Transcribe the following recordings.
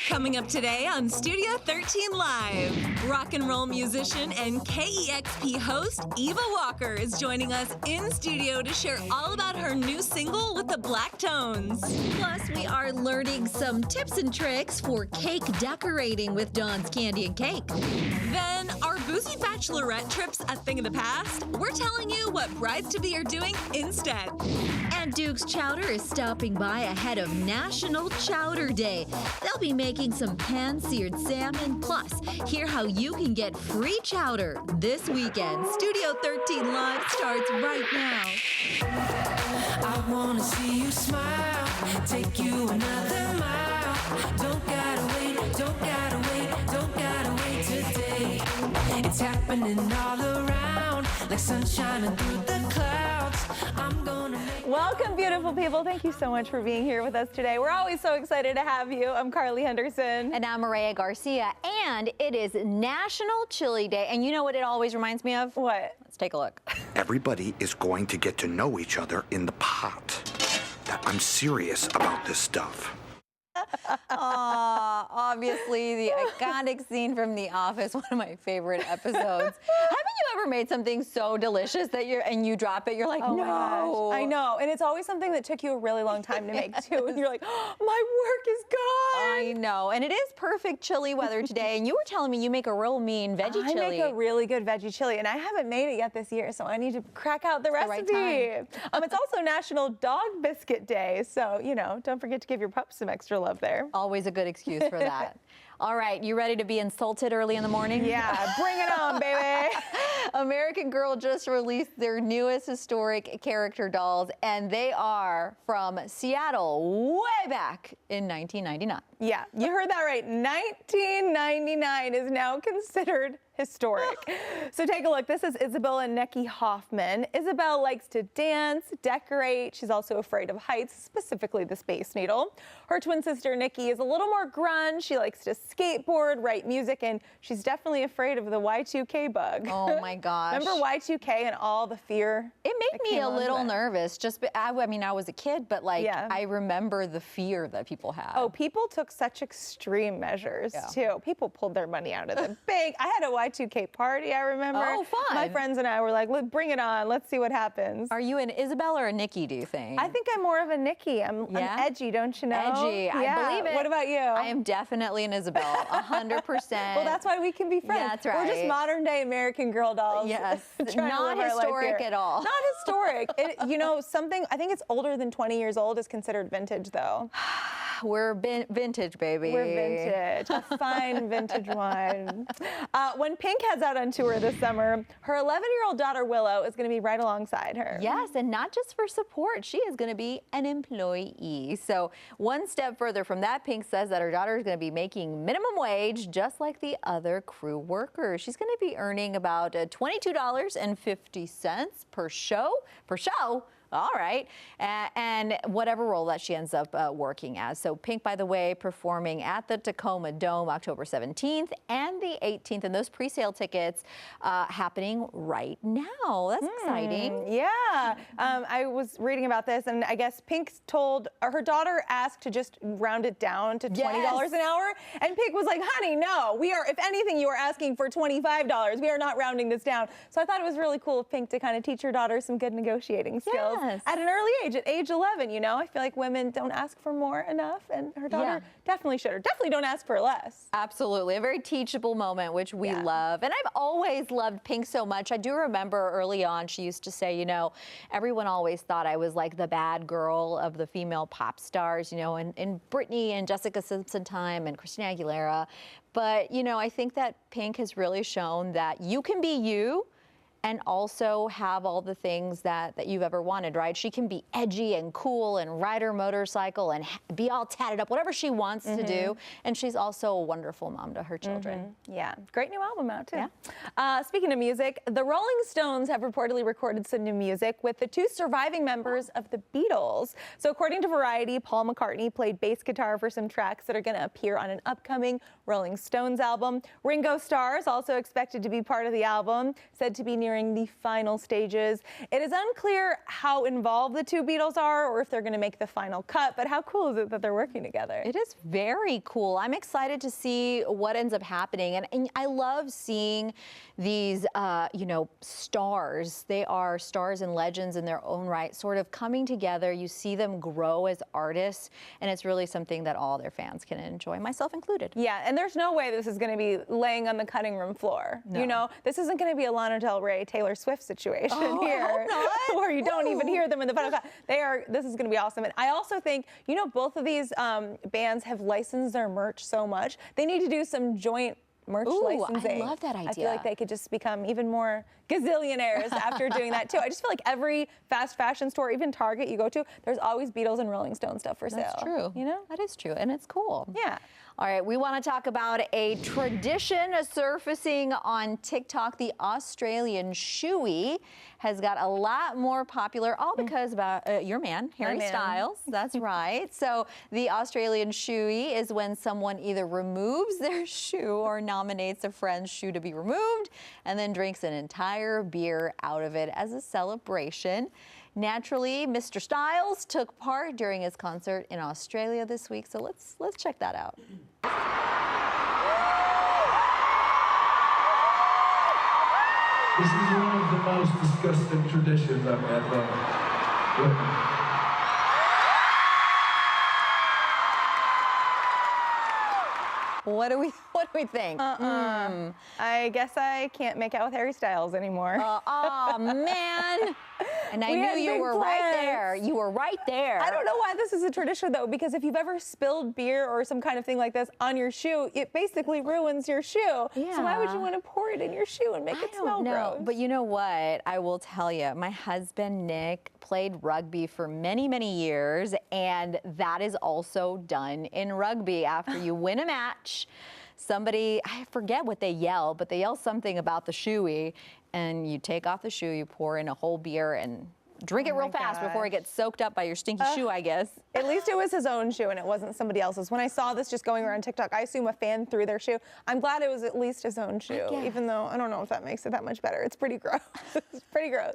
Coming up today on Studio 13 Live, rock and roll musician and KEXP host Eva Walker is joining us in studio to share all about her new single with the Black Tones. Plus, we are learning some tips and tricks for cake decorating with Dawn's Candy and Cake. Then, are boozy bachelorette trips a thing of the past? We're telling you what brides-to-be are doing instead. And Duke's Chowder is stopping by ahead of National Chowder Day. They'll be making some pan-seared salmon. Plus, hear how you can get free chowder this weekend. Studio 13 Live starts right now. I wanna see you smile, take you another mile. Don't gotta wait, don't gotta wait, don't gotta wait today. It's happening all around, like sunshine through the clouds. I'm gonna make... Welcome, beautiful people. Thank you so much for being here with us today. We're always so excited to have you. I'm Carly Henderson. And I'm Mireya Garcia. And it is National Chili Day. And you know what it always reminds me of? What? Let's take a look. Everybody is going to get to know each other in the pot. I'm serious about this stuff. Obviously, the iconic scene from The Office, one of my favorite episodes. Haven't you ever made something so delicious that you drop it? You're like, oh no. My gosh. I know, and it's always something that took you a really long time to make too. And you're like, oh, my work is gone. I know, and it is perfect chili weather today. And you were telling me you make a real mean veggie chili. I make a really good veggie chili, and I haven't made it yet this year, so I need to crack out the recipe. Right time. It's also National Dog Biscuit Day, so don't forget to give your pups some extra love there. Always a good excuse for that. All right, you ready to be insulted early in the morning? Yeah, bring it on, baby. American Girl just released their newest historic character dolls, and they are from Seattle way back in 1999. Yeah, you heard that right. 1999 is now considered historic. So take a look. This is Isabel and Necki Hoffman. Isabel likes to dance, decorate. She's also afraid of heights, specifically the Space Needle. Her twin sister, Necki, is a little more grunge. She likes to skateboard, write music, and she's definitely afraid of the Y2K bug. Oh, my gosh. Remember Y2K and all the fear? It made me a little nervous. I mean, I was a kid, but I remember the fear that people had. Oh, people took such extreme measures, too. People pulled their money out of the bank. I had a Y2K party, I remember. Oh, fun. My friends and I were like, bring it on. Let's see what happens. Are you an Isabel or a Necki, do you think? I think I'm more of a Necki. I'm edgy, don't you know? Edgy. Yeah. I believe it. What about you? I am definitely an Isabel, 100%. Well, that's why we can be friends. Yeah, that's right. We're just modern day American Girl dolls. Yes. Not historic at all. Not historic. Something, I think it's older than 20 years old is considered vintage, though. We're vintage, baby. We're vintage. A fine vintage one. When Pink heads out on tour this summer, her 11-year-old daughter, Willow, is going to be right alongside her. Yes, and not just for support. She is going to be an employee. So one step further from that, Pink says that her daughter is going to be making minimum wage just like the other crew workers. She's going to be earning about $22.50 per show. All right, and whatever role that she ends up working as. So Pink, by the way, performing at the Tacoma Dome October 17th and the 18th, and those pre-sale tickets happening right now. That's exciting. Yeah, I was reading about this, and I guess Pink told her daughter asked to just round it down to $20 an hour, and Pink was like, honey, no, we are, if anything, you are asking for $25. We are not rounding this down. So I thought it was really cool of Pink to kind of teach her daughter some good negotiating skills. Yes. At an early age, at age 11, I feel like women don't ask for more enough, and her daughter definitely should, or definitely don't ask for less. Absolutely, a very teachable moment, which we love. And I've always loved Pink so much. I do remember early on, she used to say, everyone always thought I was like the bad girl of the female pop stars, in Britney and Jessica Simpson time and Christina Aguilera. But, I think that Pink has really shown that you can be you and also have all the things that you've ever wanted, right? She can be edgy and cool and ride her motorcycle and be all tatted up, whatever she wants to do. And she's also a wonderful mom to her children. Yeah, great new album out, too. Yeah. Speaking of music, the Rolling Stones have reportedly recorded some new music with the two surviving members of the Beatles. So according to Variety, Paul McCartney played bass guitar for some tracks that are going to appear on an upcoming Rolling Stones album. Ringo Starr is also expected to be part of the album, said to be near nearing the final stages. It is unclear how involved the two Beatles are or if they're going to make the final cut, but how cool is it that they're working together? It is very cool. I'm excited to see what ends up happening. And I love seeing these, you know, stars. They are stars and legends in their own right, sort of coming together. You see them grow as artists, and it's really something that all their fans can enjoy, myself included. Yeah, and there's no way this is going to be laying on the cutting room floor. No. You know, this isn't going to be a Lana Del Rey, Taylor Swift situation here, I hope not. where you don't even hear them in the final cut. This is going to be awesome. And I also think, you know, both of these bands have licensed their merch so much. They need to do some joint merch licensing. I love that idea. I feel like they could just become even more gazillionaires after doing that too. I just feel like every fast fashion store, even Target you go to, there's always Beatles and Rolling Stone stuff for sale. That's true. You know? That is true, and it's cool. Yeah. All right, we want to talk about a tradition surfacing on TikTok. The Australian shoey has got a lot more popular, all because about your man, Harry Styles. That's right. So the Australian shoey is when someone either removes their shoe or nominates a friend's shoe to be removed and then drinks an entire beer out of it as a celebration. Naturally, Mr. Styles took part during his concert in Australia this week, so let's check that out. This is one of the most disgusting traditions I've ever witnessed. What do we think? I guess I can't make out with Harry Styles anymore. Oh man! And I knew you were right there. You were right there. I don't know why this is a tradition though, because if you've ever spilled beer or some kind of thing like this on your shoe, it basically ruins your shoe. Yeah. So why would you want to pour it in your shoe and make it smell gross? But you know what? I will tell you, my husband Nick played rugby for many, many years, and that is also done in rugby. After you win a match, somebody, I forget what they yell, but they yell something about the shoey, and you take off the shoe, you pour in a whole beer and drink it real fast before it gets soaked up by your stinky shoe, I guess. At least it was his own shoe and it wasn't somebody else's. When I saw this just going around TikTok, I assume a fan threw their shoe. I'm glad it was at least his own shoe, even though I don't know if that makes it that much better. It's pretty gross. It's pretty gross.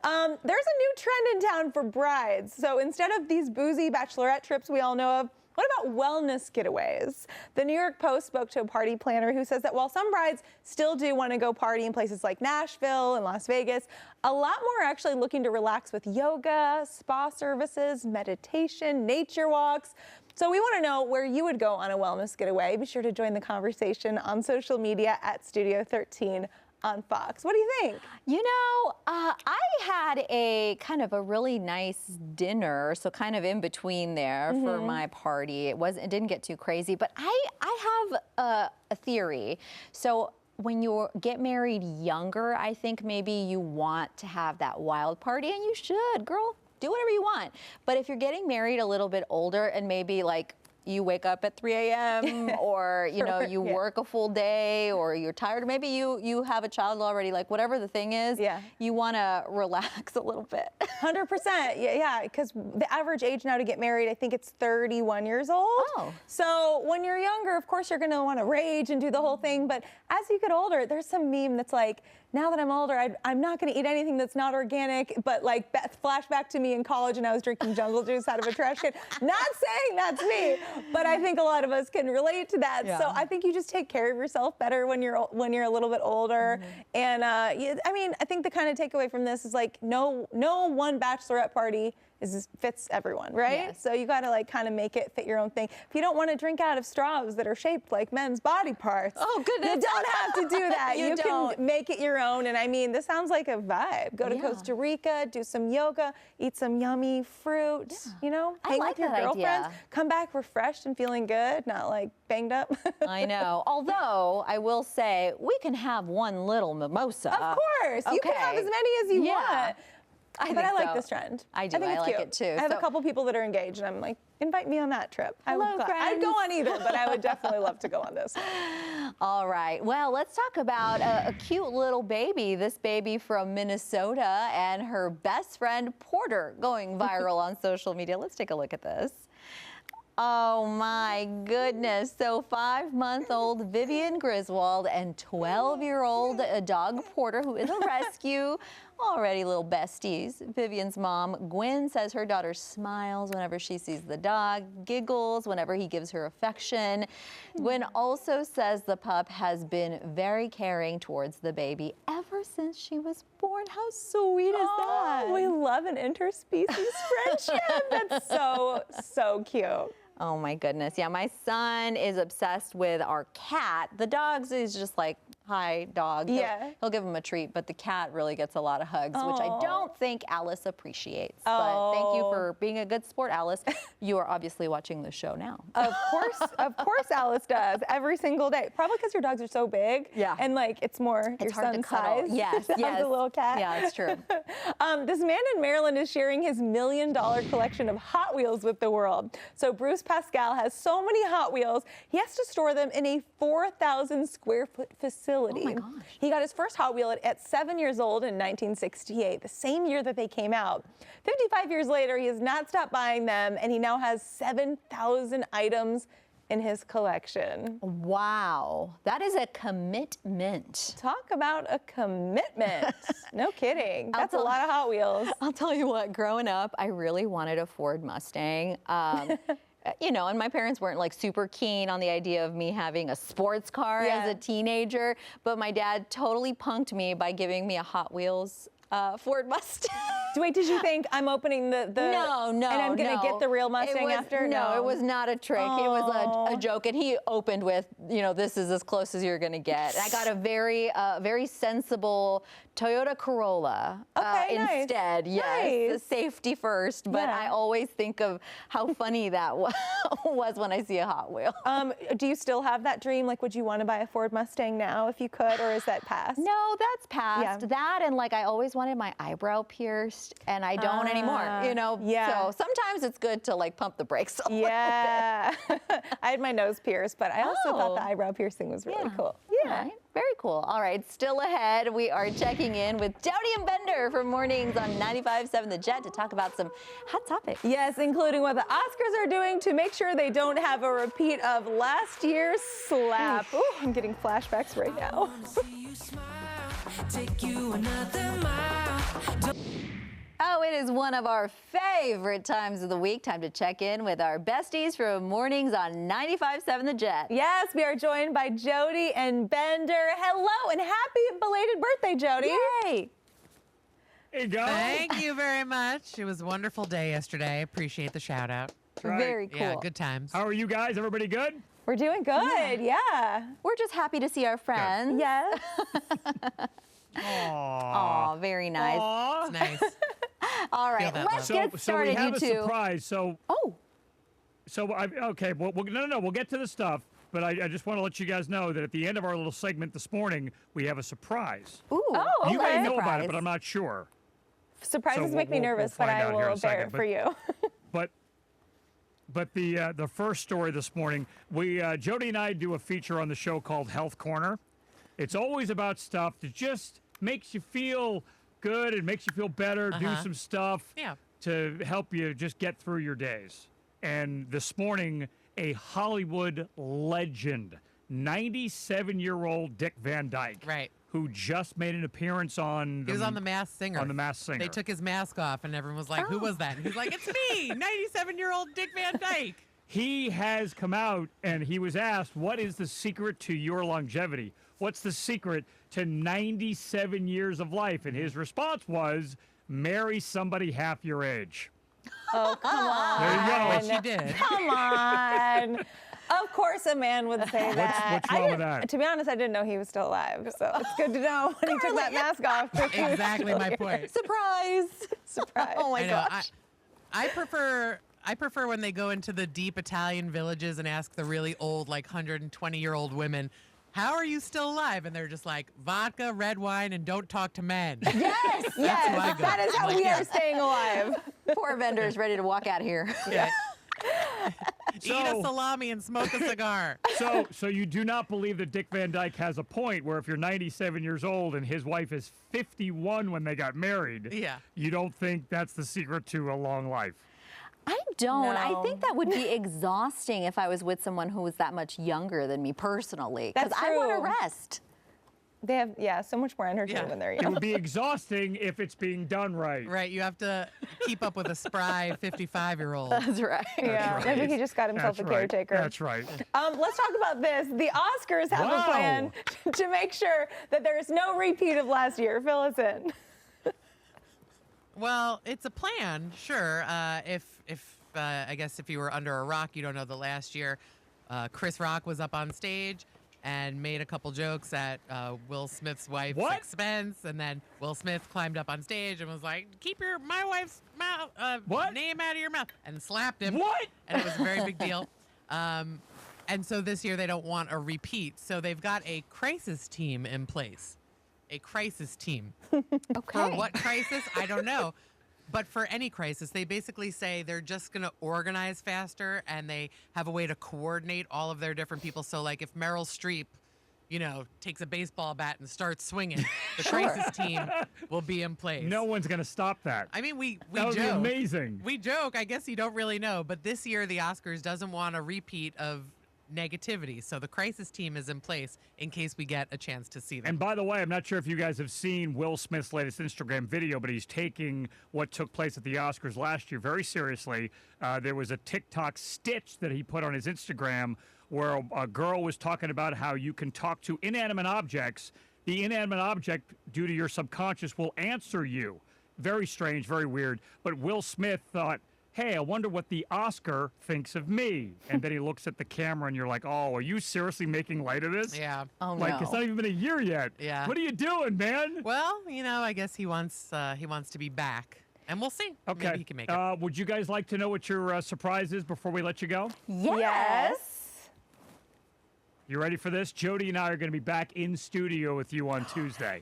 There's a new trend in town for brides. So instead of these boozy bachelorette trips we all know of, what about wellness getaways? The New York Post spoke to a party planner who says that while some brides still do want to go party in places like Nashville and Las Vegas, a lot more are actually looking to relax with yoga, spa services, meditation, nature walks. So we want to know where you would go on a wellness getaway. Be sure to join the conversation on social media at Studio 13 on Fox. What do you think? You know, I had a kind of a really nice dinner, so kind of in between there for my party. It didn't get too crazy, but I have a theory. So when you get married younger, I think maybe you want to have that wild party, and you should, girl. Do whatever you want. But if you're getting married a little bit older and maybe like you wake up at 3 a.m. or, you know, you work a full day or you're tired, or maybe you have a child already, like whatever the thing is, you want to relax a little bit. 100%. Yeah, because the average age now to get married, I think it's 31 years old. Oh. So when you're younger, of course, you're going to want to rage and do the whole thing. But as you get older, there's some meme that's like, now that I'm older, I'm not going to eat anything that's not organic, but like flashback to me in college and I was drinking jungle juice out of a trash can. Not saying that's me, but I think a lot of us can relate to that. Yeah. So I think you just take care of yourself better when you're a little bit older. And I mean, I think the kind of takeaway from this is like no one bachelorette party fits everyone, right? Yes. So you got to like kind of make it fit your own thing. If you don't want to drink out of straws that are shaped like men's body parts, you don't have to do that. you can make it your own. And I mean, this sounds like a vibe. Go to Costa Rica, do some yoga, eat some yummy fruit, you know, hang with your girlfriends, come back refreshed and feeling good, not like banged up. I know. Although I will say we can have one little mimosa. Of course. You can have as many as you want. But I like this trend. I do. I like it too. I have a couple people that are engaged, and I'm like, invite me on that trip. Hello, friends. I'd go on either, but I would definitely love to go on this. All right. Well, let's talk about a cute little baby. This baby from Minnesota and her best friend Porter going viral on social media. Let's take a look at this. Oh my goodness. So 5-month-old Vivian Griswold and 12-year-old dog Porter, who is a rescue, already little besties. Vivian's mom, Gwen, says her daughter smiles whenever she sees the dog, giggles whenever he gives her affection. Gwen also says the pup has been very caring towards the baby ever since she was born. How sweet is that? We love an interspecies friendship. That's so cute. Oh my goodness. Yeah, my son is obsessed with our cat. The dogs is just like, hi, dog. Yeah. He'll give him a treat, but the cat really gets a lot of hugs, which I don't think Alice appreciates. Oh. But thank you for being a good sport, Alice. You are obviously watching the show now. Of course Alice does, every single day. Probably because your dogs are so big. Yeah. And like, it's more It's your hard to son's cuddle. size. Yes, of yes. the little cat. Yeah, it's true. This man in Maryland is sharing his $1 million collection of Hot Wheels with the world. So Bruce Pascal has so many Hot Wheels, he has to store them in a 4,000 square foot facility. Oh my gosh. He got his first Hot Wheel at 7 years old in 1968, the same year that they came out. 55 years later, he has not stopped buying them, and he now has 7,000 items in his collection. Wow, that is a commitment. Talk about a commitment. No kidding. That's a lot of Hot Wheels. I'll tell you what, growing up, I really wanted a Ford Mustang. You know, and my parents weren't like super keen on the idea of me having a sports car as a teenager, but my dad totally punked me by giving me a Hot Wheels Ford Mustang. Wait, did you think I'm opening the No, and I'm gonna get the real Mustang after? No, it was not a trick. It was a joke, and he opened with, you know, this is as close as you're gonna get. And I got a very sensible Toyota Corolla instead. Yes, Nice. safety first. But I always think of how funny that was when I see a Hot Wheel. Do you still have that dream? Like, would you want to buy a Ford Mustang now if you could, or is that past? No, that's past. Yeah. That and like I always wanted my eyebrow pierced, and I don't anymore. You know. Yeah. So sometimes it's good to like pump the brakes a little bit. Yeah. I had my nose pierced, but I also thought the eyebrow piercing was really cool. Yeah. All right. Very cool. All right, still ahead, we are checking in with Jody and Bender for mornings on 95.7 The Jet to talk about some hot topics. Yes, including what the Oscars are doing to make sure they don't have a repeat of last year's slap. Ooh, I'm getting flashbacks right now. See you smile, take you another mile. Oh, it is one of our favorite times of the week. Time to check in with our besties for mornings on 95.7 The Jet. Yes, we are joined by Jody and Bender. Hello and happy belated birthday, Jody. Yay! There you go. Thank you very much. It was a wonderful day yesterday. Appreciate the shout out. Right. Very cool. Yeah, good times. How are you guys? Everybody good? We're doing good, yeah. We're just happy to see our friends. Yes. Aw, very nice. Aw. It's nice. All right, that let's love. get So we started, have you a two. surprise. So Oh, okay. Well, no. We'll get to the stuff. But I just want to let you guys know that at the end of our little segment this morning, we have a surprise. ooh. Oh, You may okay. know about Surprise. it, but I'm not sure. Surprises So make me we'll nervous, find but I out here in will a bear second, it for you. But the first story this morning, Jody and I do a feature on the show called Health Corner. It's always about stuff that just makes you feel good and makes you feel better. Do some stuff to help you just get through your days. And this morning, a Hollywood legend, 97-year-old Dick Van Dyke, Right. who just made an appearance on He was on The Masked Singer. On The Masked Singer. They took his mask off, and everyone was like, who was that? And he's like, it's me, 97-year-old Dick Van Dyke. He has come out and he was asked, what is the secret to your longevity? What's the secret to 97 years of life? And his response was, marry somebody half your age. Oh, come on. There you go. Which he did. Come on. Of course a man would say that. what's wrong with that? To be honest, I didn't know he was still alive, so it's good to know when he took that mask off. Exactly my point. Surprise! Surprise. Oh my I know. gosh. I prefer when they go into the deep Italian villages and ask the really old, like 120-year-old women, how are you still alive? And they're just like, vodka, red wine, and don't talk to men. Yes, who I go. that is how I'm like, we yeah. are staying alive. Poor Bender's ready to walk out of here. Yeah. Eat a So- salami and smoke a cigar. So you do not believe that Dick Van Dyke has a point where if you're 97 years old and his wife is 51 when they got married, Yeah. you don't think that's the secret to a long life? I don't. I No. think that would be exhausting if I was with someone who was that much younger than me personally. Because That's I want to true. rest. They have, so much more energy Yeah. when they're It young. would be exhausting if it's being done right. Right, you have to keep up with a spry 55-year-old. That's right. Yeah, right. maybe he just got himself That's a right. caretaker. That's right. Let's talk about this. The Oscars have a Wow. plan to make sure that there is no repeat of last year. Fill us in. Well, it's a plan, sure. If I guess if you were under a rock, you don't know that last year Chris Rock was up on stage and made a couple jokes at Will Smith's wife's What? expense, and then Will Smith climbed up on stage and was like, "Keep my wife's mouth What? name out of your mouth," and slapped him. What? And it was a very big deal. And so this year they don't want a repeat, so they've got a crisis team in place. A crisis team. For Okay. what crisis? I don't know. But for any crisis, they basically say they're just going to organize faster, and they have a way to coordinate all of their different people. So, like, if Meryl Streep, takes a baseball bat and starts swinging, the crisis team will be in place. No one's going to stop that. I mean, we That would be joke. amazing. We joke. I guess you don't really know. But this year, the Oscars doesn't want a repeat of negativity. So the crisis team is in place in case we get a chance to see them. And by the way, I'm not sure if you guys have seen Will Smith's latest Instagram video, but he's taking what took place at the Oscars last year very seriously. There was a TikTok stitch that he put on his Instagram where a girl was talking about how you can talk to inanimate objects. The inanimate object, due to your subconscious, will answer you. Very strange, very weird. But Will Smith thought, hey, I wonder what the Oscar thinks of me. And then he looks at the camera and you're like, oh, are you seriously making light of this? Yeah. Oh, Like, no. it's not even been a year yet. Yeah. What are you doing, man? Well, I guess he wants to be back, and we'll see. Okay. Maybe he can make it. Would you guys like to know what your surprise is before we let you go? Yes. You ready for this? Jody and I are going to be back in studio with you on Tuesday.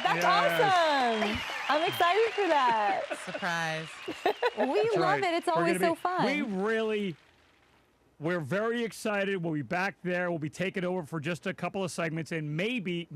That's awesome. I'm excited for that. Surprise. We That's love right. it. It's We're always gonna so fun. We're very excited. We'll be back there. We'll be taking over for just a couple of segments and maybe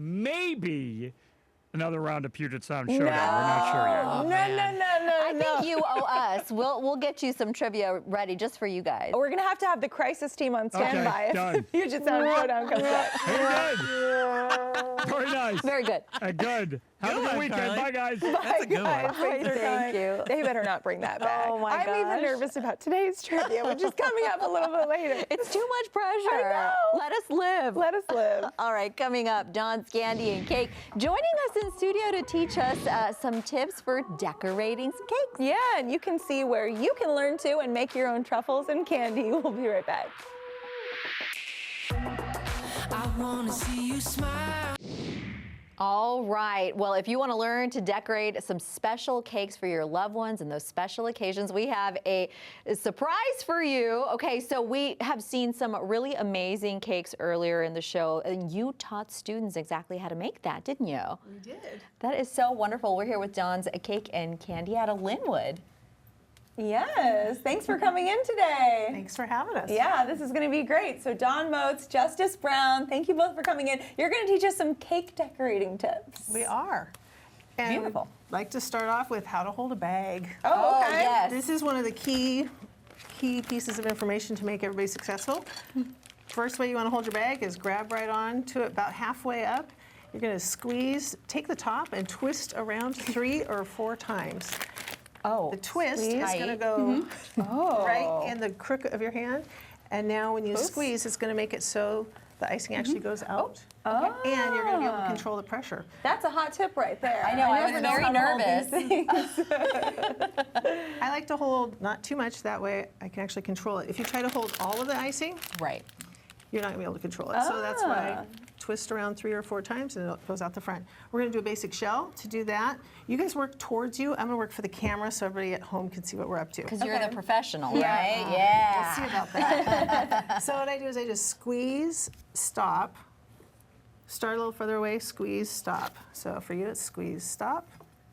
another round of Puget Sound Showdown. We're not sure yet. Oh, no, man. I think you owe us. We'll get you some trivia ready just for you guys. We're going to have the crisis team on standby done. if Puget Sound Showdown comes up. Very good. Very nice. Very good. Good. Have a Good good one, weekend. Carly. Bye, guys. That's a good Guys, one. thanks for Thank coming. you. They better not bring that back. Oh, my I'm even gosh. nervous about today's trivia, which is coming up a little bit later. It's too much pressure. I know. Let us live. Let us live. All right, coming up, Dawn's Candy and Cake joining us in studio to teach us some tips for decorating some cakes. Yeah, and you can see where you can learn to and make your own truffles and candy. We'll be right back. I wanna see you smile. All right. Well, if you want to learn to decorate some special cakes for your loved ones and those special occasions, we have a surprise for you. Okay, so we have seen some really amazing cakes earlier in the show, and you taught students exactly how to make that, didn't you? We did. That is so wonderful. We're here with Dawn's Cake and Candy out of Linwood. Yes, thanks for coming in today. Thanks for having us. Yeah, this is going to be great. So Dawn Moats, Justice Brown, thank you both for coming in. You're going to teach us some cake decorating tips. We are. And Beautiful. I'd like to start off with how to hold a bag. Oh, okay. yes. This is one of the key pieces of information to make everybody successful. First way you want to hold your bag is grab right on to it about halfway up. You're going to squeeze, take the top and twist around 3 or 4 times. Oh, The twist squeeze. is going to go Oh. right in the crook of your hand. And now when you Oops. squeeze, it's going to make it so the icing actually goes out. Oh. And you're going to be able to control the pressure. That's a hot tip right there. I know, I never was know very how to hold nervous. these things. I like to hold not too much, that way I can actually control it. If you try to hold all of the icing, Right. you're not going to be able to control it. So that's why twist around 3 or 4 times and it goes out the front. We're going to do a basic shell. To do that, you guys work towards you. I'm going to work for the camera so everybody at home can see what we're up to. Because you're the professional, Yeah. right? We'll Yeah. see about that. So what I do is I just squeeze, stop, start a little further away, squeeze, stop. So for you, it's squeeze, stop,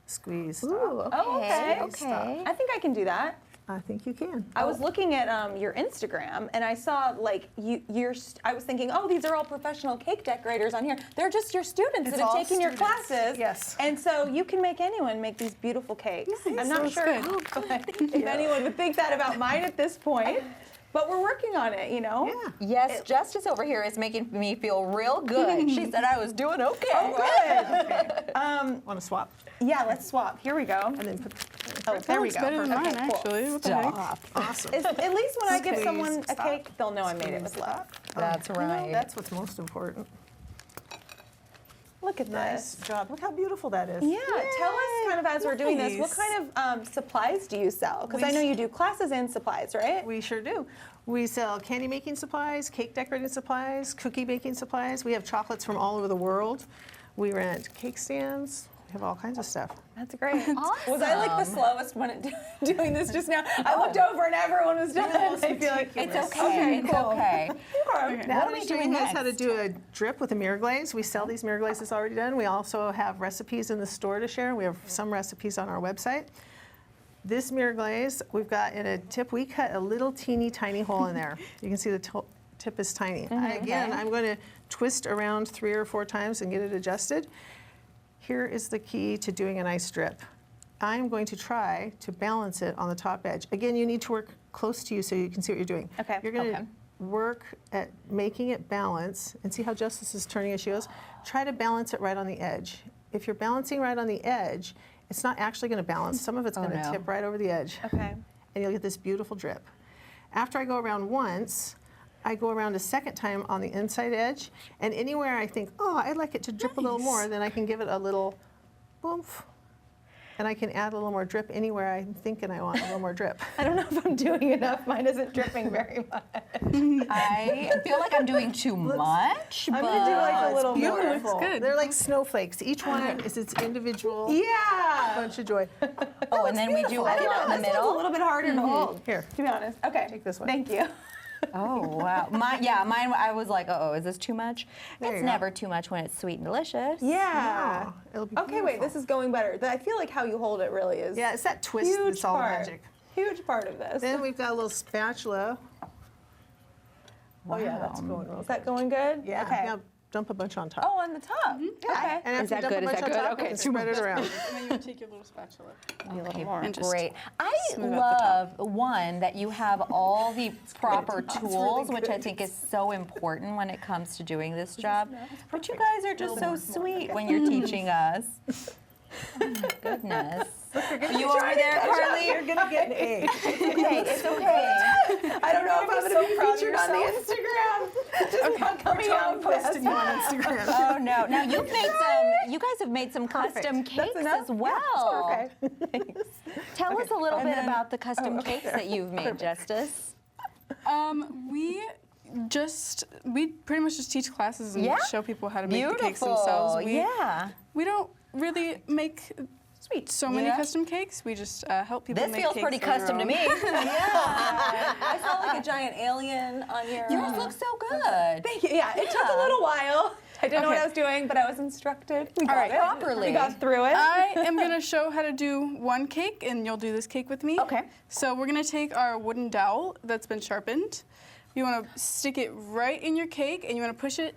squeeze, stop. Oh, okay. Squeeze, stop. I think I can do that. I think you can. I was looking at your Instagram and I saw like I was thinking, oh, these are all professional cake decorators on here. They're just your students that have all taken your students. classes. Yes. And so you can make anyone make these beautiful cakes. Nice. I'm not sure if anyone would think that about mine at this point, but we're working on it, you know? Yeah. Yes, Justice over here is making me feel real good. She said I was doing okay. Oh, good. Want to swap? Yeah, let's swap. Here we go. And then put. Oh, there we go. better than mine, Okay, cool. actually. What the heck? Awesome. At least when I give Squeeze, someone a stop. cake, they'll know I made it with love. That's right. That's what's most important. Look at Nice this. job. Look how beautiful that is. Yeah, tell us kind of as we're doing this, what Nice. kind of supplies do you sell? Because I know you do classes and supplies, right? We sure do. We sell candy making supplies, cake decorating supplies, cookie baking supplies. We have chocolates from all over the world. We rent cake stands. We have all kinds of stuff. That's great. Was I like the slowest one at doing this just now? I looked over and everyone was done. I feel like It's okay. It's okay. Now What are I'm we showing doing you guys how to next? do a drip with a mirror glaze. We sell these mirror glazes already done. We also have recipes in the store to share. We have some recipes on our website. This mirror glaze, we've got in a tip, we cut a little teeny tiny hole in there. You can see the tip is tiny. Again, I'm going to twist around 3 or 4 times and get it adjusted. Here is the key to doing a nice drip. I'm going to try to balance it on the top edge. Again, you need to work close to you so you can see what you're doing. Okay. You're going to work at making it balance and see how Justice is turning as she goes. Try to balance it right on the edge. If you're balancing right on the edge, it's not actually going to balance. Some of it's going to tip right over the edge. Okay. And you'll get this beautiful drip. After I go around once, I go around a second time on the inside edge, and anywhere I think, oh, I'd like it to drip a little more, then I can give it a little boomph, and I can add a little more drip anywhere I'm thinking I want a little more drip. I don't know if I'm doing enough. Mine isn't dripping very much. I feel like I'm doing too much. I'm going to do like a little more. Beautiful. They're like snowflakes. Each one is its individual bunch of joy. Oh, and then we do a lot in the This one's a middle. little bit harder to hold, Here. to be honest. Okay. Take this one. Thank you. Oh, wow. Mine, I was like, oh, is this too much? There It's you go. never too much when it's sweet and delicious. Yeah. Oh, it'll be Okay, wait, beautiful. this is going better. I feel like how you hold it really is Yeah, it's that twist huge that's all part. magic. Huge part of this. Then we've got a little spatula. Oh yeah, that's going real Is that going good? Yeah. Okay. Now dump a bunch on top. Oh, on the top. Okay. And after Is that you dump good? a Is bunch that on good? top, Okay. you can spread it around. And then you would take your little spatula. Okay, And just great. I smooth out the love, one, that you have all the proper tools, which I think is so important when it comes to doing this job. But you guys are just so sweet when you're teaching us. Oh my goodness. Are you over there, Carly? You're gonna get an A. Okay, it's okay. I don't know if I'm going to be featured on the Instagram. It's just not coming out fast. Posting you on Instagram. Oh no! Now you've made some. You guys have made some custom cakes as well. Perfect. Tell us a little bit about the custom cakes that you've made, Justice. We pretty much just teach classes and Yeah. show people how to make Beautiful. the cakes themselves. We We don't really make so many Yeah. custom cakes. We just help people This make feels cakes pretty of their custom to own. me. I saw like a giant alien on your. Yours looks so good. Thank you. Yeah, it took a little while. I didn't know what I was doing, but I was instructed. We got it. Properly. We got through it. I am going to show how to do one cake, and you'll do this cake with me. Okay. So we're going to take our wooden dowel that's been sharpened. You want to stick it right in your cake, and you want to push it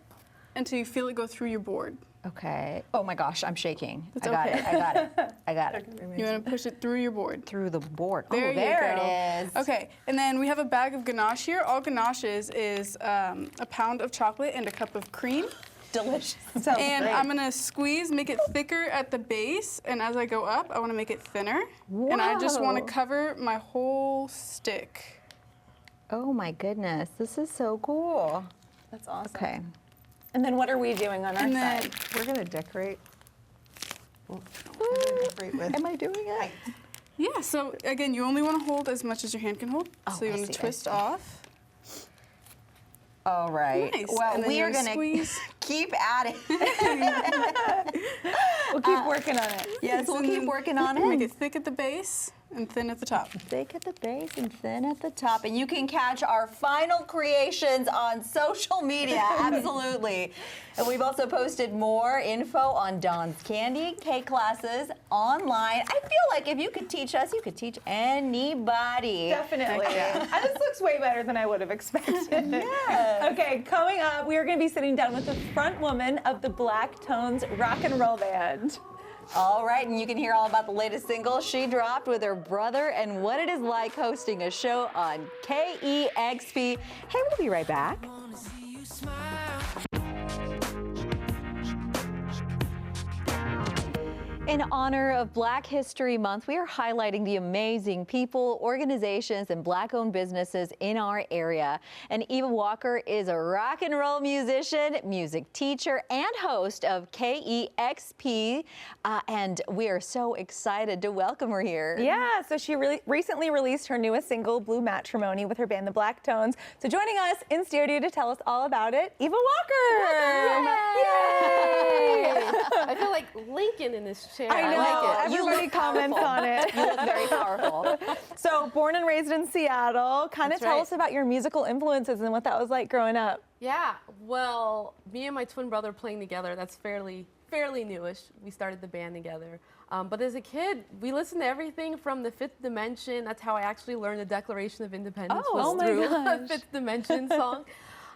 until you feel it go through your board. Okay. Oh my gosh, I'm shaking. It's I got okay. it. I got it. I got it. You want to push it through your board. Through the board. There Oh, you there go. it is. Okay, and then we have a bag of ganache here. All ganache is a pound of chocolate and a cup of cream. Delicious. Sounds And great. I'm gonna squeeze, make it thicker at the base, and as I go up, I wanna make it thinner. And I just wanna Whoa. cover my whole stick. Oh my goodness, this is so cool. That's awesome. Okay. And then what are we doing on our And then side? We're gonna decorate. We're gonna decorate with. Am I doing it? yeah, so again, you only wanna hold as much as your hand can hold. Oh, So you I wanna see, I twist see. off. All right. Nice. Well, And then we are you gonna squeeze. keep at it. We'll keep working on it. Yes, we'll keep working on Make it. it thick at the base. and thin at the top. Thick at the base and thin at the top. And you can catch our final creations on social media, absolutely. And we've also posted more info on Dawn's candy cake classes online. I feel like if you could teach us, you could teach anybody. Definitely. This looks way better than I would have expected. Yeah. Okay, coming up, we are going to be sitting down with the front woman of the Black Tones Rock and Roll Band. All right, and you can hear all about the latest single she dropped with her brother and what it is like hosting a show on KEXP. Hey, we'll be right back. Wanna see you smile. In honor of Black History Month, we are highlighting the amazing people, organizations, and Black-owned businesses in our area. And Eva Walker is a rock and roll musician, music teacher, and host of KEXP. And we are so excited to welcome her here. Yeah, so she recently released her newest single, Blue Matrimony, with her band, the Black Tones. So joining us in studio to tell us all about it, Eva Walker. Yay! I feel like Lincoln in this chair. I know. like it. Everybody comments on it. You look very powerful. So, born and raised in Seattle, kind of That's tell right. us about your musical influences and what that was like growing up. Yeah, well, me and my twin brother playing together, that's fairly newish. We started the band together. But as a kid, we listened to everything from the Fifth Dimension. That's how I actually learned the Declaration of Independence was through a Fifth Dimension song.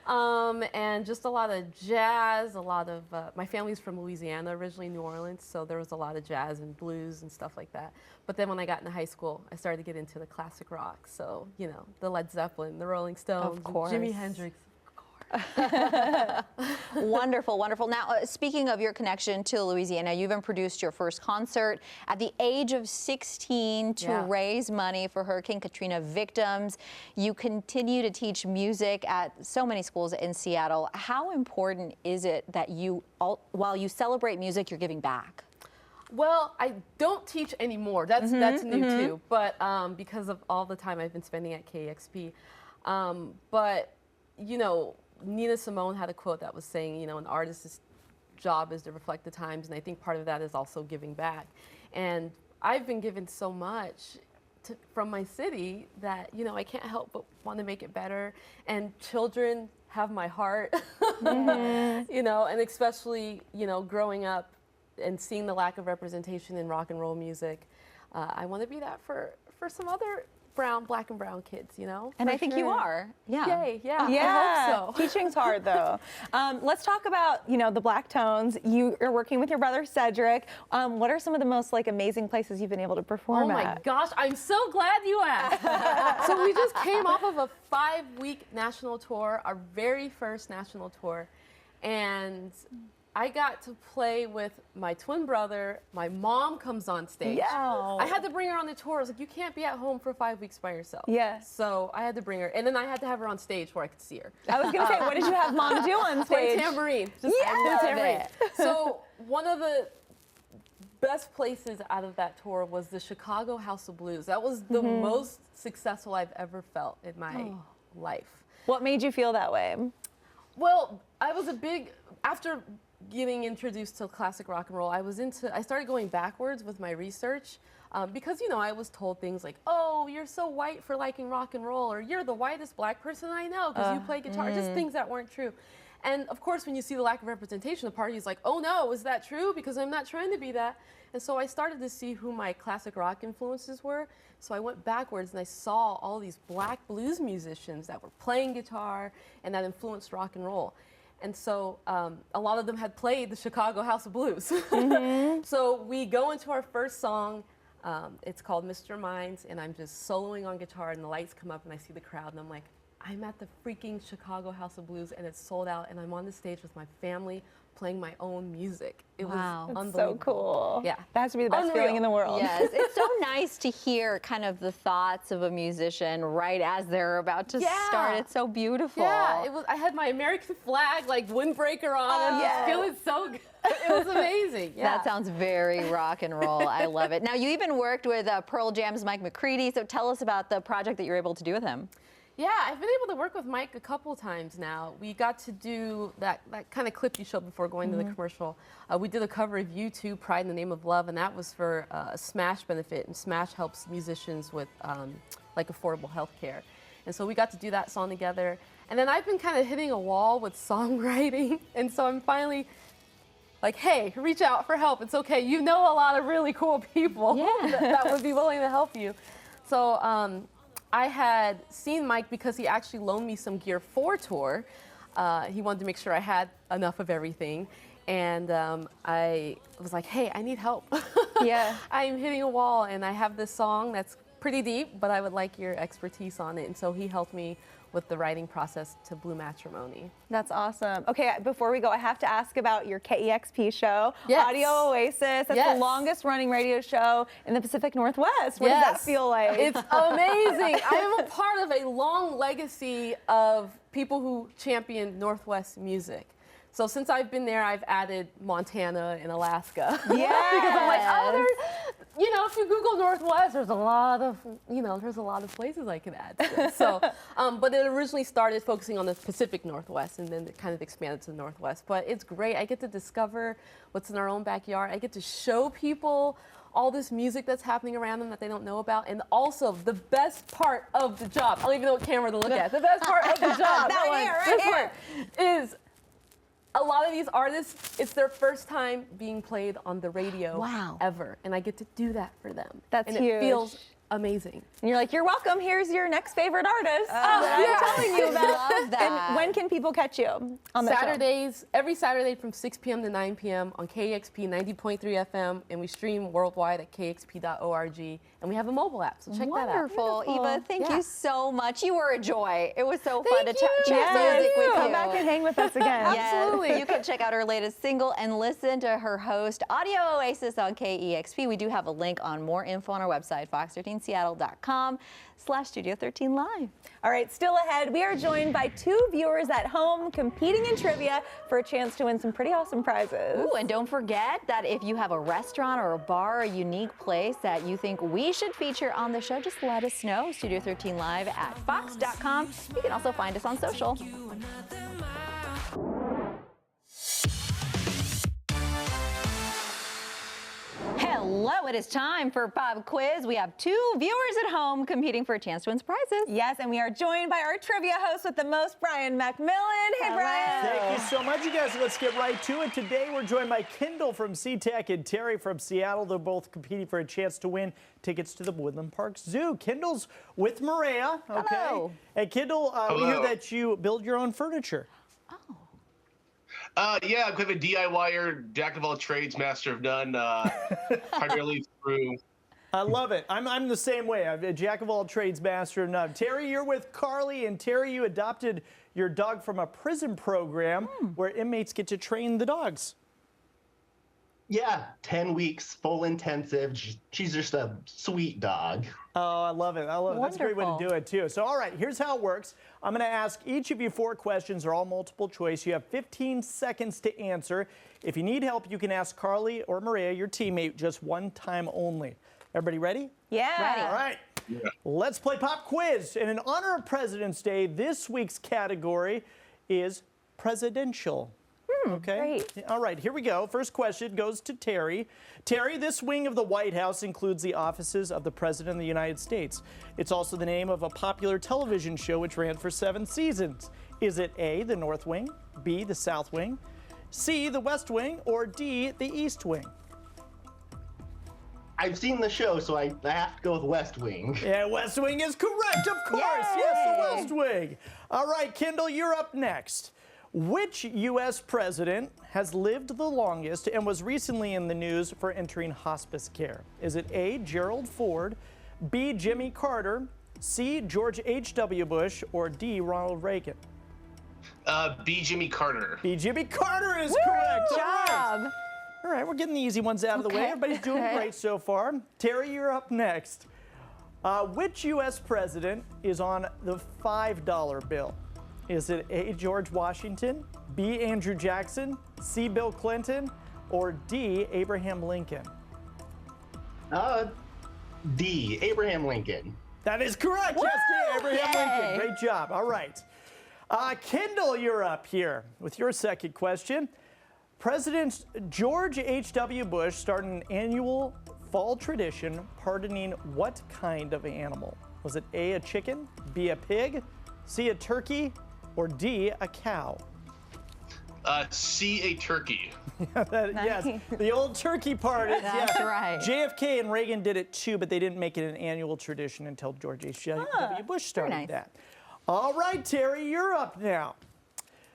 And just a lot of jazz, a lot of, my family's from Louisiana, originally New Orleans, so there was a lot of jazz and blues and stuff like that. But then when I got into high school, I started to get into the classic rock. So, you know, the Led Zeppelin, the Rolling Stones, Jimi Hendrix. Wonderful, wonderful. Now, speaking of your connection to Louisiana, you even produced your first concert at the age of 16 to raise money for Hurricane Katrina victims. You continue to teach music at so many schools in Seattle. How important is it that you, while you celebrate music, you're giving back? Well, I don't teach anymore. That's new too. But because of all the time I've been spending at KEXP. But, you know, Nina Simone had a quote that was saying, you know, an artist's job is to reflect the times, and I think part of that is also giving back. And I've been given so much from my city that, you know, I can't help but want to make it better. And children have my heart, you know, and especially, you know, growing up and seeing the lack of representation in rock and roll music, I want to be that for some other black and brown kids, you know? And I think you are. Yeah. Yay, yeah. Yeah, I hope so. Teaching's hard though. Let's talk about, you know, the Black Tones. You are working with your brother Cedric. What are some of the most like amazing places you've been able to perform at? Oh my gosh, I'm so glad you asked. So we just came off of a 5-week national tour, our very first national tour, and I got to play with my twin brother. My mom comes on stage. Yeah. I had to bring her on the tour. I was like, you can't be at home for 5 weeks by yourself. Yeah. So I had to bring her, and then I had to have her on stage where I could see her. I was gonna say, what did you have Mom do on Play stage? tambourine. I love tambourine. So one of the best places out of that tour was the Chicago House of Blues. That was the most successful I've ever felt in my life. What made you feel that way? Well, I was after getting introduced to classic rock and roll, I started going backwards with my research because, you know, I was told things like, oh, you're so white for liking rock and roll, or you're the whitest black person I know because you play guitar, just things that weren't true. And of course, when you see the lack of representation, the party is like, oh no, is that true? Because I'm not trying to be that. And so I started to see who my classic rock influences were. So I went backwards and I saw all these black blues musicians that were playing guitar and that influenced rock and roll. And so a lot of them had played the Chicago House of Blues. So we go into our first song. It's called Mr. Minds, and I'm just soloing on guitar, and the lights come up, and I see the crowd, and I'm like, I'm at the freaking Chicago House of Blues, and it's sold out, and I'm on the stage with my family playing my own music. It was unbelievable. So cool. Yeah. That has to be the best feeling in the world. Yes, it's so nice to hear kind of the thoughts of a musician right as they're about to start. It's so beautiful. Yeah, I had my American flag, like windbreaker on, and just feeling so good. It was amazing. Yeah. That sounds very rock and roll. I love it. Now, you even worked with Pearl Jam's Mike McCready, so tell us about the project that you're able to do with him. Yeah, I've been able to work with Mike a couple times now. We got to do that kind of clip you showed before going to the commercial. We did a cover of U2, Pride in the Name of Love, and that was for a Smash benefit, and Smash helps musicians with like affordable health care. And so we got to do that song together. And then I've been kind of hitting a wall with songwriting, and so I'm finally like, hey, reach out for help. It's okay. You know a lot of really cool people that would be willing to help you. So I had seen Mike because he actually loaned me some gear for tour. He wanted to make sure I had enough of everything. And I was like, hey, I need help. Yeah. I'm hitting a wall, and I have this song that's pretty deep, but I would like your expertise on it. And so he helped me with the writing process to Blue Matrimony. That's awesome. Okay, before we go, I have to ask about your KEXP show, Yes. Audio Oasis. That's Yes. the longest running radio show in the Pacific Northwest. What does that feel like? It's amazing. I am a part of a long legacy of people who champion Northwest music. So since I've been there, I've added Montana and Alaska. Yes. Because I'm like, oh, there's, you know, if you Google Northwest, there's a lot of, there's a lot of places I could add to it. So, but it originally started focusing on the Pacific Northwest, and then it kind of expanded to the Northwest. But it's great. I get to discover what's in our own backyard. I get to show people all this music that's happening around them that they don't know about. And also, the best part of the job, I don't even know what camera to look at. The best part of the job, this one, is a lot of these artists, it's their first time being played on the radio ever. And I get to do that for them. That's huge. huge. It feels amazing. And you're like, you're welcome. Here's your next favorite artist that I'm telling you about. Love that. And when can people catch you on the show? Saturdays, every Saturday from 6 p.m. to 9 p.m. on KEXP 90.3 FM, and we stream worldwide at kexp.org. And we have a mobile app, so check that out. Wonderful. Eva, thank Yeah. you so much. You were a joy. It was so fun to chat Yes. music with you. Come back and hang with us again. Yes. Absolutely. You can check out her latest single and listen to her host, Audio Oasis, on KEXP. We do have a link on more info on our website, fox13seattle.com/Studio 13 Live. All right, still ahead, we are joined by two viewers at home competing in trivia for a chance to win some pretty awesome prizes. Ooh, and don't forget that if you have a restaurant or a bar, a unique place that you think we should feature on the show, just let us know. Studio 13 Live at fox.com. You can also find us on social. Hello, it is time for Pop Quiz. We have two viewers at home competing for a chance to win some prizes. Yes, and we are joined by our trivia host with the most, Brian McMillan. Hey, Brian. Thank you so much, you guys. Let's get right to it. Today, we're joined by Kendall from SeaTech and Terry from Seattle. They're both competing for a chance to win tickets to the Woodland Park Zoo. Kendall's with Mireya. Okay. Hello. And Kendall, we hear that you build your own furniture. Yeah, I'm kind of a DIYer, jack of all trades, master of none, primarily through. I love it. I'm the same way. I'm a jack of all trades, master of none. Terry, you're with Carly, and Terry, you adopted your dog from a prison program where inmates get to train the dogs. Yeah, 10 weeks, full intensive. She's just a sweet dog. Oh, I love it. I love it. That's a great way to do it, too. So, all right, here's how it works. I'm going to ask each of you 4 questions. They're all multiple choice. You have 15 seconds to answer. If you need help, you can ask Carly or Mireya, your teammate, just one time only. Everybody ready? Yeah. Ready. All right. Yeah. Let's play Pop Quiz. And in honor of President's Day, this week's category is presidential. Okay. Great. All right, here we go. First question goes to Terry. Terry, this wing of the White House includes the offices of the President of the United States. It's also the name of a popular television show which ran for 7 seasons. Is it A, the North Wing, B, the South Wing, C, the West Wing, or D, the East Wing? I've seen the show, so I have to go with West Wing. Yeah, West Wing is correct, of course. Yay! Yes, the West Wing. All right, Kendall, you're up next. Which U.S. president has lived the longest and was recently in the news for entering hospice care? Is it A, Gerald Ford, B, Jimmy Carter, C, George H.W. Bush, or D, Ronald Reagan? B, Jimmy Carter. B, Jimmy Carter is correct. Job. All right, we're getting the easy ones out of the way. Everybody's doing great so far. Terry, you're up next. Which U.S. president is on the $5 bill? Is it A, George Washington, B, Andrew Jackson, C, Bill Clinton, or D, Abraham Lincoln? D, Abraham Lincoln. That is correct. Woo! Yes, Abraham Yay. Lincoln. Great job. All right. Kendall, you're up here with your second question. President George H.W. Bush started an annual fall tradition pardoning what kind of animal? Was it A, a chicken, B, a pig, C, a turkey, or D, a cow? C, a turkey. Yes, the old turkey party. That's right. JFK and Reagan did it too, but they didn't make it an annual tradition until George H.W. Bush started that. All right, Terry, you're up now.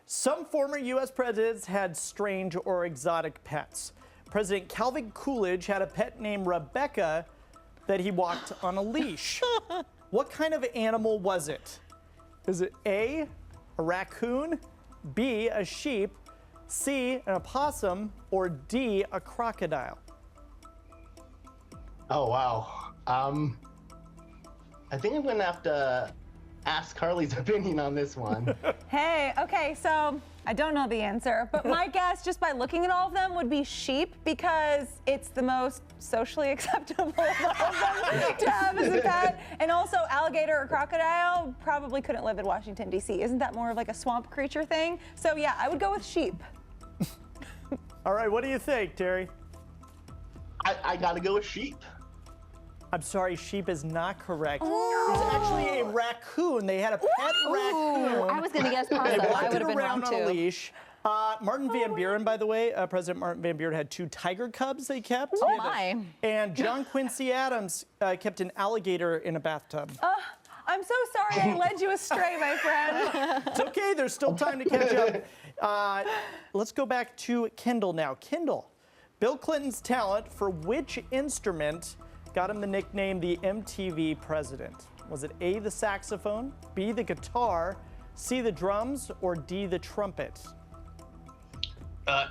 Some former U.S. presidents had strange or exotic pets. President Calvin Coolidge had a pet named Rebecca that he walked on a leash. What kind of animal was it? Is it A, a raccoon, B, a sheep, C, an opossum, or D, a crocodile? Oh, wow. I think I'm going to have to ask Carly's opinion on this one. Hey, okay, so I don't know the answer, but my guess, just by looking at all of them, would be sheep because it's the most socially acceptable of all of them to have as a pet. And also, alligator or crocodile probably couldn't live in Washington, D.C. Isn't that more of like a swamp creature thing? So yeah, I would go with sheep. All right, what do you think, Terry? I got to go with sheep. I'm sorry, sheep is not correct. It was actually a raccoon. They had a pet raccoon. I was going to guess They possum. I walked would it have been wrong around on a too. leash. Martin Van Buren, by the way, President Martin Van Buren had 2 tiger cubs they kept. Oh my. And John Quincy Adams kept an alligator in a bathtub. I'm so sorry I led you astray, my friend. It's okay, there's still time to catch up. Let's go back to Kendall now. Kendall, Bill Clinton's talent for which instrument got him the nickname the MTV President? Was it A, the saxophone, B, the guitar, C, the drums, or D, the trumpet?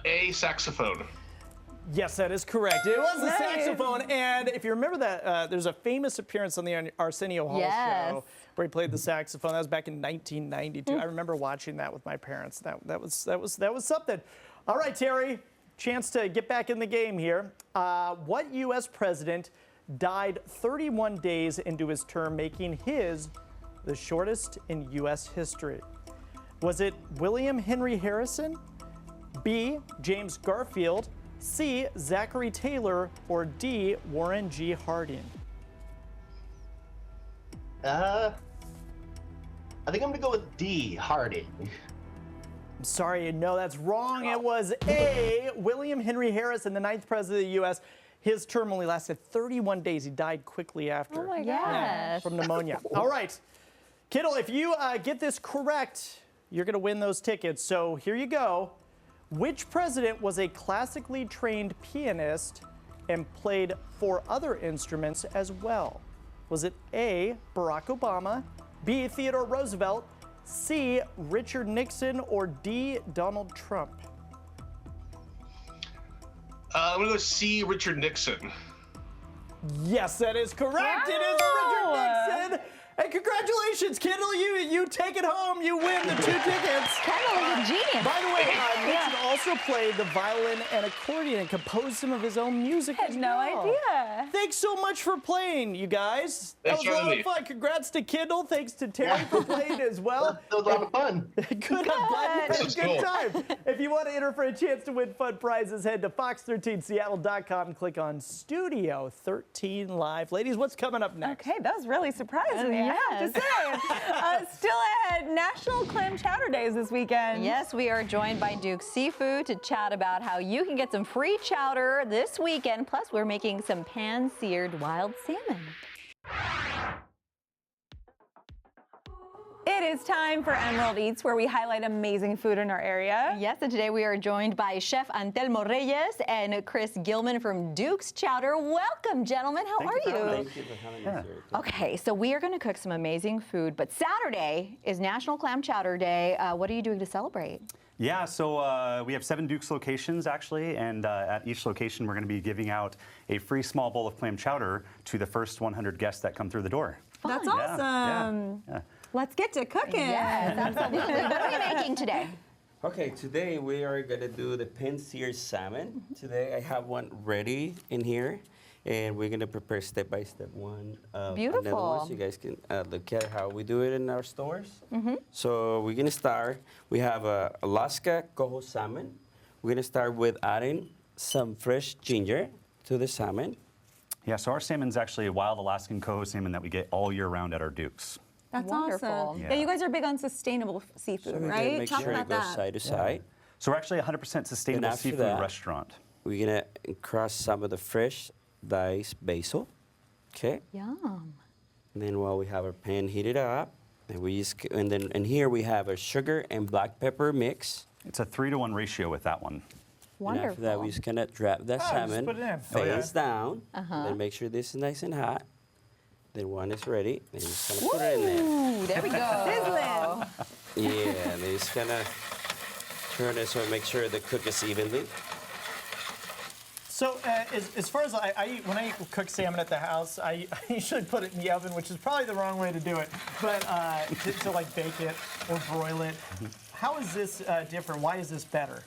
A, saxophone. Yes, that is correct. It was the saxophone, and if you remember that, there's a famous appearance on the Arsenio Hall show where he played the saxophone. That was back in 1992. I remember watching that with my parents. That was something. All right, Terry, chance to get back in the game here. What U.S. president died 31 days into his term, making his the shortest in U.S. history? Was it William Henry Harrison, B, James Garfield, C, Zachary Taylor, or D, Warren G. Harding? I think I'm going to go with D, Harding. I'm sorry, no, that's wrong. It was A, William Henry Harrison, the 9th president of the U.S. His term only lasted 31 days. He died quickly after. Oh my gosh. From pneumonia. All right. Kittle, if you get this correct, you're going to win those tickets. So here you go. Which president was a classically trained pianist and played 4 other instruments as well? Was it A, Barack Obama, B, Theodore Roosevelt, C, Richard Nixon, or D, Donald Trump? I'm going to go C, Richard Nixon. Yes, that is correct. It is Richard Nixon. And congratulations, Kendall. You take it home. You win the 2 tickets. Kendall is a genius. By the way, Nixon also played the violin and accordion and composed some of his own music as well. No idea. Thanks so much for playing, you guys. That Thanks was a for lot having of fun. Congrats to Kendall. Thanks to Terry for playing as well. That was a lot of fun. Good. I'm glad you had a This good is cool. time. If you want to enter for a chance to win fun prizes, head to fox13seattle.com and click on Studio 13 Live. Ladies, what's coming up next? Okay, that was really surprising me, I have to say. Still ahead, National Clam Chowder Days this weekend. Yes, we are joined by Duke Seafood to chat about how you can get some free chowder this weekend. Plus, we're making some pan-seared wild salmon. It is time for Emerald Eats, where we highlight amazing food in our area. Yes, and today we are joined by Chef Antelmo Reyes and Chris Gilman from Duke's Chowder. Welcome, gentlemen. How are you? Thank you for having us here. Okay, so we are going to cook some amazing food, but Saturday is National Clam Chowder Day. What are you doing to celebrate? Yeah, so we have 7 Duke's locations, actually, and at each location we're going to be giving out a free small bowl of clam chowder to the first 100 guests that come through the door. That's awesome. Yeah. Let's get to cooking. Yes, absolutely. What are we making today? Okay, today we are gonna do the pan-seared salmon. Today I have one ready in here. And we're gonna prepare step by step one. Another Beautiful. one, so you guys can look at how we do it in our stores. So we're gonna start. We have Alaska coho salmon. We're gonna start with adding some fresh ginger to the salmon. Yeah, so our salmon's actually a wild Alaskan coho salmon that we get all year round at our Dukes. That's Wonderful. awesome. Yeah. Yeah, you guys are big on sustainable seafood, So we're gonna right? make Talk sure it about goes that. side to side. So we're actually 100% sustainable after seafood that- restaurant. We're gonna crush some of the fresh diced basil. Okay. Yum. And then while we have our pan heated up, and here we have a sugar and black pepper mix. It's a 3-to-1 ratio with that one. And after that, we're just gonna drop the salmon put it in. face down. Then make sure this is nice and hot. Then when it's ready, then you're just gonna put it in there. Ooh, there we go. Yeah, and then you're just gonna turn it so make sure the cook is evenly. So as far as when I cook salmon at the house, I usually put it in the oven, which is probably the wrong way to do it, but to like bake it or broil it. How is this different? Why is this better?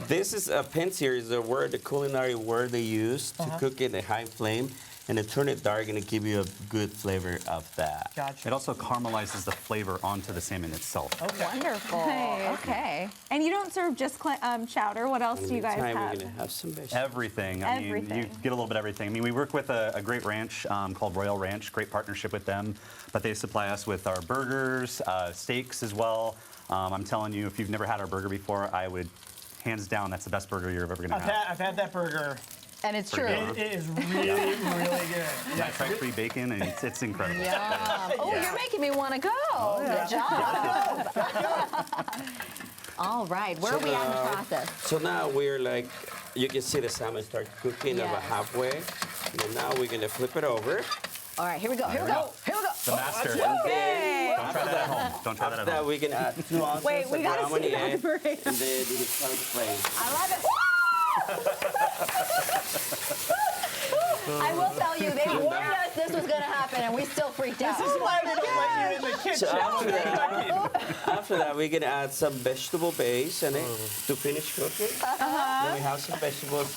This is a pincer, is a word, the culinary word they use to cook it at high flame, and to turn it dark and to give you a good flavor of that. Gotcha. It also caramelizes the flavor onto the salmon itself. Okay. Wonderful. Okay. And you don't serve just chowder. What else do you guys We're have? gonna have some vegetables. Everything. I mean, you Everything. get a little bit of everything. I mean, we work with a great ranch called Royal Ranch, great partnership with them, but they supply us with our burgers, steaks as well. I'm telling you, if you've never had our burger before, I would, hands down, that's the best burger you're ever going to have. I've had that burger. And it's true. It is really, really good. Yeah, Nitrile-free bacon, and it's incredible. Yum. Oh, you're making me want to go. Good job. All right, where are we at in the process? So now we're like, you can see the salmon start cooking about halfway. And then now we're gonna flip it over. All right, here we go. Here we go. Here we go. The master. Okay. Don't try that at home. Don't try that at Now home. we can add 2 ounces Wait, of we gotta brown see that egg, first. and then you can start the flame. I love it. I will tell you, they warned us this was going to happen, and we still freaked out. This is why we don't let you in the kitchen. So after that, we're gonna add some vegetable base in it to finish cooking. Then we have some vegetables,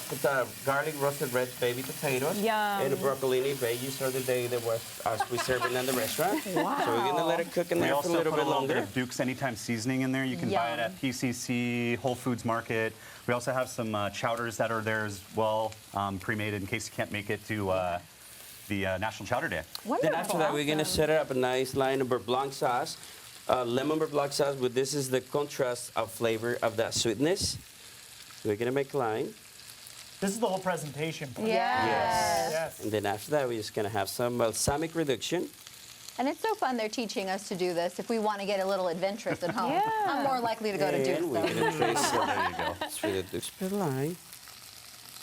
garlic roasted red baby potatoes, Yum. and the broccolini veggies are the day that was as we serve it in the restaurant. Wow. So we're gonna let it cook in We there for also a little put bit a little bit longer. of Duke's Anytime seasoning in there. You can buy it at PCC, Whole Foods Market. We also have some chowders that are there as well, pre-made in case you can't make it to the National Chowder Day. Wonderful. Then after that, we're gonna set up a nice line of beurre blanc sauce, lemon beurre blanc sauce. But this is the contrast of flavor of that sweetness. So we're gonna make a line. This is the whole presentation. Yes. And then after that, we're just gonna have some balsamic reduction. And it's so fun they're teaching us to do this if we want to get a little adventurous at home. Yeah. I'm more likely to go to Duke's. And we're though. gonna trace There you go. through the Duke's per line.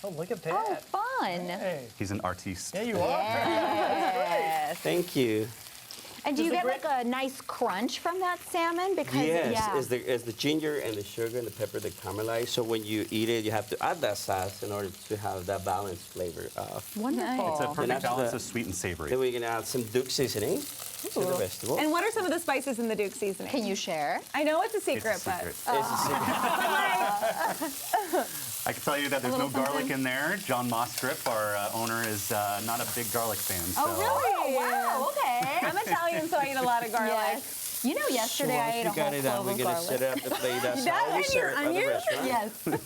Oh, look at that. Oh, fun. Hey. He's an artiste. Yeah, you are. Yes. Thank you. And do you This is get like a nice crunch from that salmon? Because Yes, yeah. it's the ginger and the sugar and the pepper that caramelize. So when you eat it, you have to add that sauce in order to have that balanced flavor of. Wonderful. It's a And perfect after balance that- of sweet and savory. Then we're gonna add some Duke seasoning to the vegetable. And what are some of the spices in the Duke seasoning? Can you share? I know it's a It's secret, a secret. It's a secret. I can tell you that there's no little garlic something. in there. John Mossgrip, our owner, is not a big garlic fan. So. Oh, really? Wow, okay. I'm Italian, so I eat a lot of garlic. Yes. You know, yesterday So I once ate we a got whole it out, clove we're of gonna garlic. set up the plate. That's That how we and your serve at the onions? restaurant. Yes. We're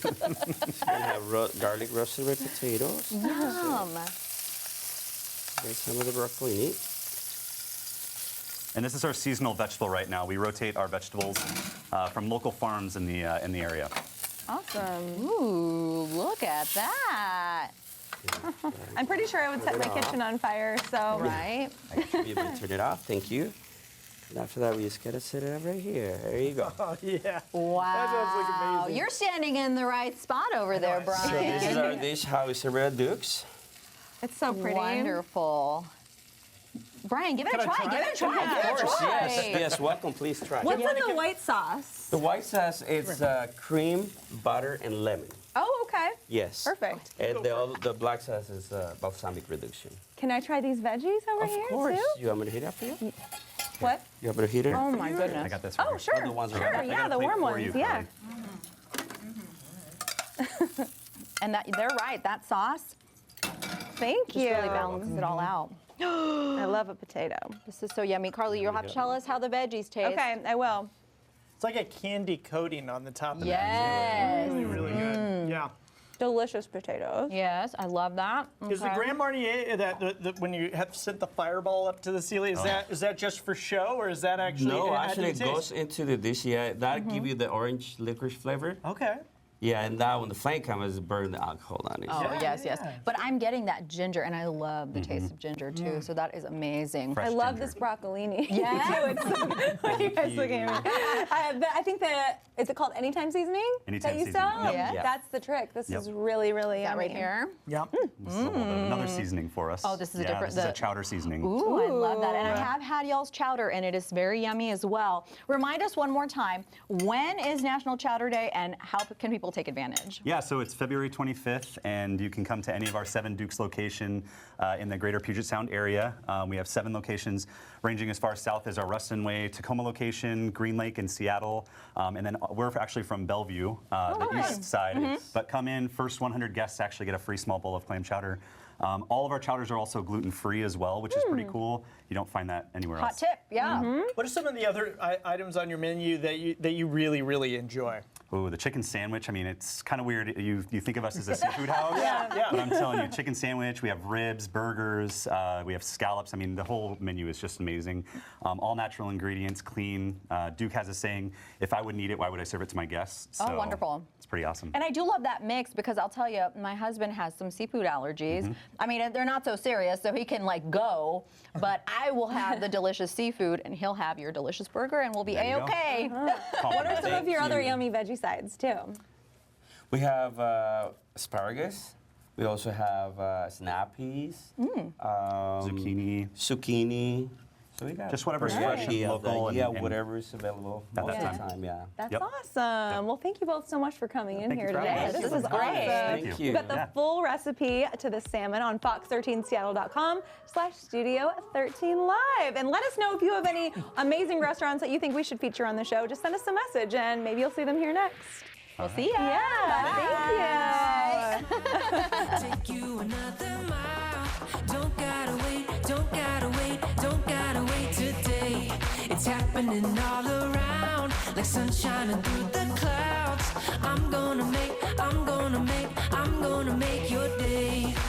gonna have garlic roasted red potatoes. Yum. And some of the broccoli. And this is our seasonal vegetable right now. We rotate our vegetables from local farms in the area. Awesome. Ooh, look at that. I'm pretty sure I would set my kitchen on fire, so. Right? You may turn it off. Thank you. And after that, we just gotta set it up right here. There you go. Oh, yeah. Wow. That does look amazing. You're standing in the right spot over there, So Brian. this is our dish, how we serve it at Duke's. It's so pretty. Wonderful. Brian, give it a Can I try. try Give it a it? try. Yeah. Give it a Of course, try. yes. Yes, welcome. Please try. What's in the white sauce? The white sauce is cream, butter, and lemon. Oh, okay. Yes. Perfect. And the black sauce is balsamic reduction. Can I try these veggies over here Of course. too? You want me to heat it up for you? What? You want me to heat it? Oh my goodness. I got this. Right Oh, here. sure. the ones Sure, around. I got yeah, a the plate warm for ones, you, yeah. Carly. And they're right. That sauce, thank Just you. really balances it all out. I love a potato. This is so yummy. Carly, you'll have to tell us how the veggies taste. Okay, I will. It's like a candy coating on the top of Yes. that. Really, really good. Yeah. Delicious potatoes. Yes, I love that. Is the Okay. Grand Marnier that when you have sent the fireball up to the ceiling, is that just for show or is that actually? No, add to actually the it goes taste? into the dish. Yeah, that give you the orange licorice flavor. Okay. Yeah, and that when the flame comes, burn the alcohol on it. Oh, yes, yes. But I'm getting that ginger, and I love the taste of ginger, too, so that is amazing. I love this broccolini. Yes. What are you guys looking at me? I think is it called Anytime Seasoning? Anytime that you Seasoning. sell? Yep. Yes. Yeah. That's the trick. This is really, really That yummy. right here. Yep. This is a little bit of another seasoning for us. Oh, this is a yeah, different- This is the- a chowder seasoning. Ooh, I love that. And I have had y'all's chowder, and it is very yummy as well. Remind us one more time, when is National Chowder Day, and how can people take advantage? Yeah, so it's February 25th, and you can come to any of our 7 Dukes location in the greater Puget Sound area. We have 7 locations, ranging as far south as our Ruston Way, Tacoma location, Green Lake, and Seattle. And then we're actually from Bellevue, the east side. But come in, first 100 guests actually get a free small bowl of clam chowder. All of our chowders are also gluten-free as well, which is pretty cool. You don't find that anywhere Hot else. tip, yeah. What are some of the other items on your menu that you really, really enjoy? Oh, the chicken sandwich. I mean, it's kind of weird. You think of us as a seafood house, Yeah. but I'm telling you, chicken sandwich. We have ribs, burgers, we have scallops. I mean, the whole menu is just amazing. All natural ingredients, clean. Duke has a saying, "If I wouldn't eat it, why would I serve it to my guests?" Oh, So wonderful. It's pretty awesome. And I do love that mix because I'll tell you, my husband has some seafood allergies. I mean, they're not so serious, so he can like go, but I will have the delicious seafood and he'll have your delicious burger and we'll be There you go. A-okay. What are some of your other yummy veggie sides too? We have asparagus. We also have snap peas, zucchini. So we got Just whatever's variety fresh and of local that. and- Yeah, and whatever is available at most that of the time. time. Yeah. That's Yep. awesome. Well, thank you both so much for coming in Thank you here for having today. us. This This was was great. awesome. Thank you. We've got the Yeah. full recipe to the salmon on fox13seattle.com/studio13 live. And let us know if you have any amazing restaurants that you think we should feature on the show. Just send us a message and maybe you'll see them here next. We'll see ya. Yeah, thank you. Take you another mile. Don't gotta wait, don't gotta wait, don't gotta wait today. It's happening all around, like sunshine through the clouds. I'm gonna make